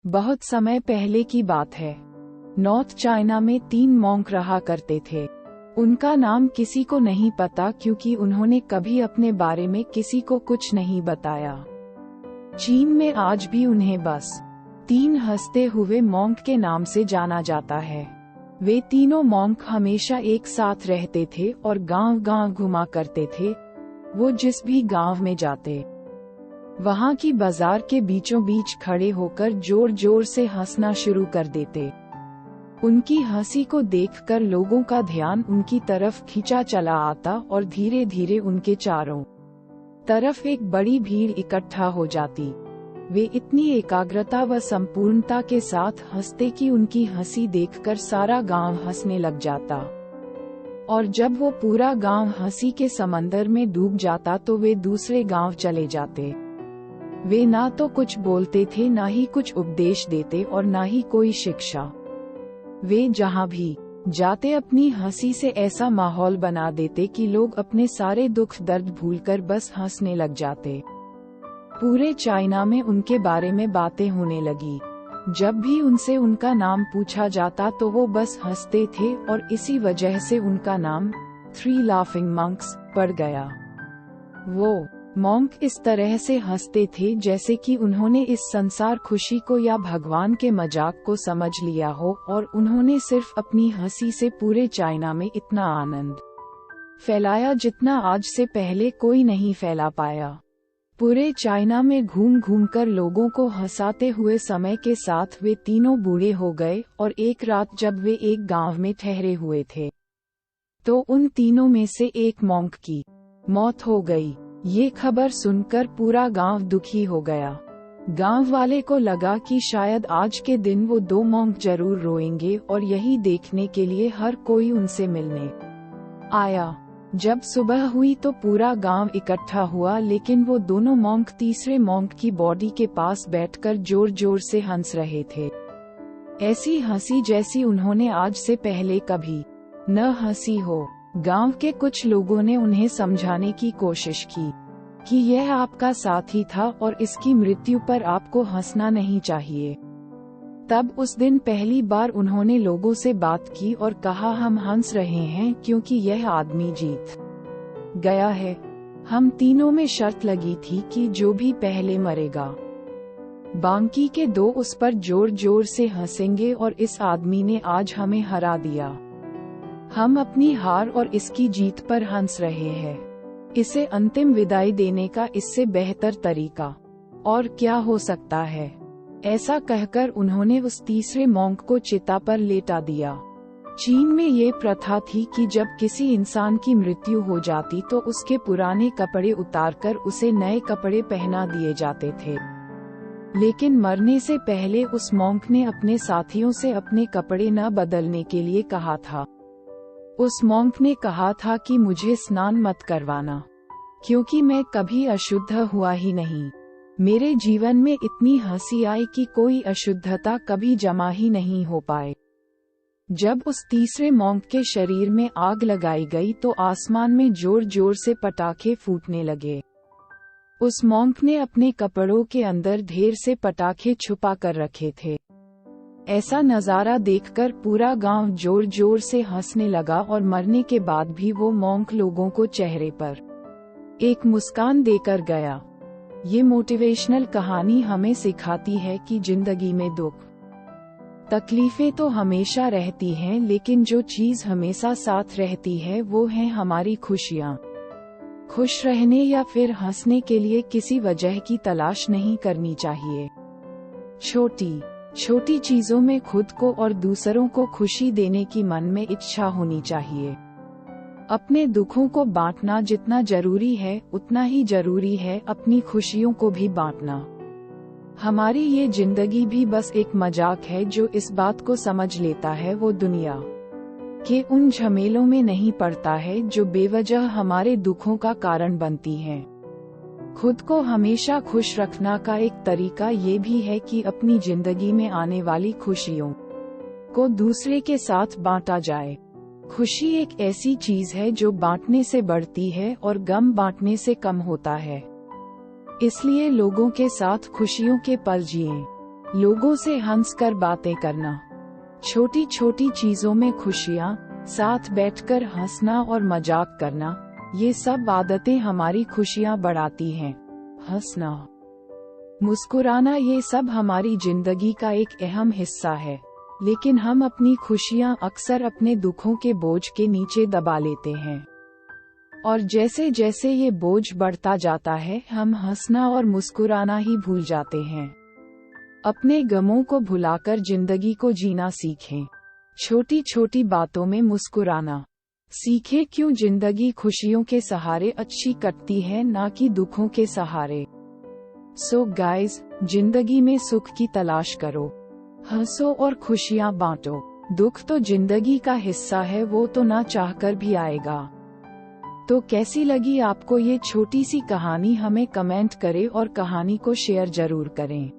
बहुत समय पहले की बात है। नॉर्थ चाइना में 3 मॉन्क रहा करते थे। उनका नाम किसी को नहीं पता क्योंकि उन्होंने कभी अपने बारे में किसी को कुछ नहीं बताया। चीन में आज भी उन्हें बस 3 हंसते हुए मॉन्क के नाम से जाना जाता है। वे तीनों मॉन्क हमेशा एक साथ रहते थे और गांव-गांव घुमा करते थे। वो जिस भी गांव में जाते, वहां की बाजार के बीचों बीच खड़े होकर जोर जोर से हंसना शुरू कर देते। उनकी हंसी को देखकर लोगों का ध्यान उनकी तरफ खींचा चला आता और धीरे धीरे उनके चारों तरफ एक बड़ी भीड़ इकट्ठा हो जाती। वे इतनी एकाग्रता व संपूर्णता के साथ हंसते कि उनकी हंसी देखकर सारा गांव हंसने लग जाता। और जब वो पूरा गांव हंसी के समंदर में डूब जाता तो वे दूसरे गांव चले जाते। वे ना तो कुछ बोलते थे, ना ही कुछ उपदेश देते और ना ही कोई शिक्षा। वे जहाँ भी जाते अपनी हंसी से ऐसा माहौल बना देते कि लोग अपने सारे दुख दर्द भूलकर बस हंसने लग जाते। पूरे चाइना में उनके बारे में बातें होने लगी। जब भी उनसे उनका नाम पूछा जाता तो वो बस हंसते थे और इसी वजह से उनका नाम 3 लाफिंग मंक्स पड़ गया। वो मॉन्क इस तरह से हंसते थे जैसे कि उन्होंने इस संसार खुशी को या भगवान के मजाक को समझ लिया हो, और उन्होंने सिर्फ अपनी हंसी से पूरे चाइना में इतना आनंद फैलाया जितना आज से पहले कोई नहीं फैला पाया। पूरे चाइना में घूम घूम कर लोगों को हंसाते हुए समय के साथ वे तीनों बूढ़े हो गए, और एक रात जब वे एक गांव में ठहरे हुए थे तो उन तीनों में से एक मॉन्क की मौत हो गई। ये खबर सुनकर पूरा गांव दुखी हो गया। गांव वाले को लगा कि शायद आज के दिन वो 2 मॉन्क जरूर रोएंगे, और यही देखने के लिए हर कोई उनसे मिलने आया। जब सुबह हुई तो पूरा गांव इकट्ठा हुआ, लेकिन वो दोनों मॉन्क तीसरे मॉन्क की बॉडी के पास बैठकर जोर जोर से हंस रहे थे। ऐसी हंसी जैसी उन्होंने आज से पहले कभी न हंसी हो। गांव के कुछ लोगों ने उन्हें समझाने की कोशिश की कि यह आपका साथी था और इसकी मृत्यु पर आपको हंसना नहीं चाहिए। तब उस दिन पहली बार उन्होंने लोगों से बात की और कहा, हम हंस रहे हैं क्योंकि यह आदमी जीत गया है। हम तीनों में शर्त लगी थी कि जो भी पहले मरेगा, बाकी के 2 उस पर जोर जोर से हंसेंगे, और इस आदमी ने आज हमें हरा दिया। हम अपनी हार और इसकी जीत पर हंस रहे हैं। इसे अंतिम विदाई देने का इससे बेहतर तरीका और क्या हो सकता है। ऐसा कहकर उन्होंने उस तीसरे मॉन्क को चिता पर लेटा दिया। चीन में ये प्रथा थी कि जब किसी इंसान की मृत्यु हो जाती तो उसके पुराने कपड़े उतारकर उसे नए कपड़े पहना दिए जाते थे। लेकिन मरने से पहले उस मॉन्क ने अपने साथियों से अपने कपड़े न बदलने के लिए कहा था। उस मॉन्क ने कहा था कि मुझे स्नान मत करवाना, क्योंकि मैं कभी अशुद्ध हुआ ही नहीं। मेरे जीवन में इतनी हंसी आई कि कोई अशुद्धता कभी जमा ही नहीं हो पाए। जब उस तीसरे मॉन्क के शरीर में आग लगाई गई तो आसमान में जोर जोर से पटाखे फूटने लगे। उस मॉन्क ने अपने कपड़ों के अंदर ढेर से पटाखे छुपा कर रखे थे। ऐसा नजारा देखकर पूरा गांव जोर जोर से हंसने लगा, और मरने के बाद भी वो मॉन्क लोगों को चेहरे पर एक मुस्कान देकर गया। ये मोटिवेशनल कहानी हमें सिखाती है कि जिंदगी में दुख तकलीफें तो हमेशा रहती हैं, लेकिन जो चीज हमेशा साथ रहती है वो है हमारी खुशियाँ। खुश रहने या फिर हंसने के लिए किसी वजह की तलाश नहीं करनी चाहिए। छोटी छोटी चीजों में खुद को और दूसरों को खुशी देने की मन में इच्छा होनी चाहिए। अपने दुखों को बांटना जितना जरूरी है उतना ही जरूरी है अपनी खुशियों को भी बांटना। हमारी ये जिंदगी भी बस एक मजाक है। जो इस बात को समझ लेता है वो दुनिया के उन झमेलों में नहीं पड़ता है जो बेवजह हमारे दुखों का कारण बनती हैं। खुद को हमेशा खुश रखना का एक तरीका ये भी है कि अपनी जिंदगी में आने वाली खुशियों को दूसरे के साथ बांटा जाए। खुशी एक ऐसी चीज है जो बांटने से बढ़ती है और गम बांटने से कम होता है। इसलिए लोगों के साथ खुशियों के पल जिएं। लोगों से हंसकर बातें करना, छोटी छोटी चीजों में खुशियाँ, साथ बैठकर हंसना और मजाक करना, ये सब आदतें हमारी खुशियाँ बढ़ाती हैं। हंसना, मुस्कुराना, ये सब हमारी जिंदगी का एक अहम हिस्सा है, लेकिन हम अपनी खुशियाँ अक्सर अपने दुखों के बोझ के नीचे दबा लेते हैं। और जैसे जैसे ये बोझ बढ़ता जाता है, हम हंसना और मुस्कुराना ही भूल जाते हैं। अपने गमों को भुलाकर जिंदगी को जीना सीखें। छोटी छोटी बातों में मुस्कुराना सीखें, क्यों जिंदगी खुशियों के सहारे अच्छी कटती है, ना कि दुखों के सहारे। सो गाइज, जिंदगी में सुख की तलाश करो, हंसो और खुशियाँ बांटो। दुख तो जिंदगी का हिस्सा है, वो तो ना चाहकर भी आएगा। तो कैसी लगी आपको ये छोटी सी कहानी? हमें कमेंट करें और कहानी को शेयर जरूर करें।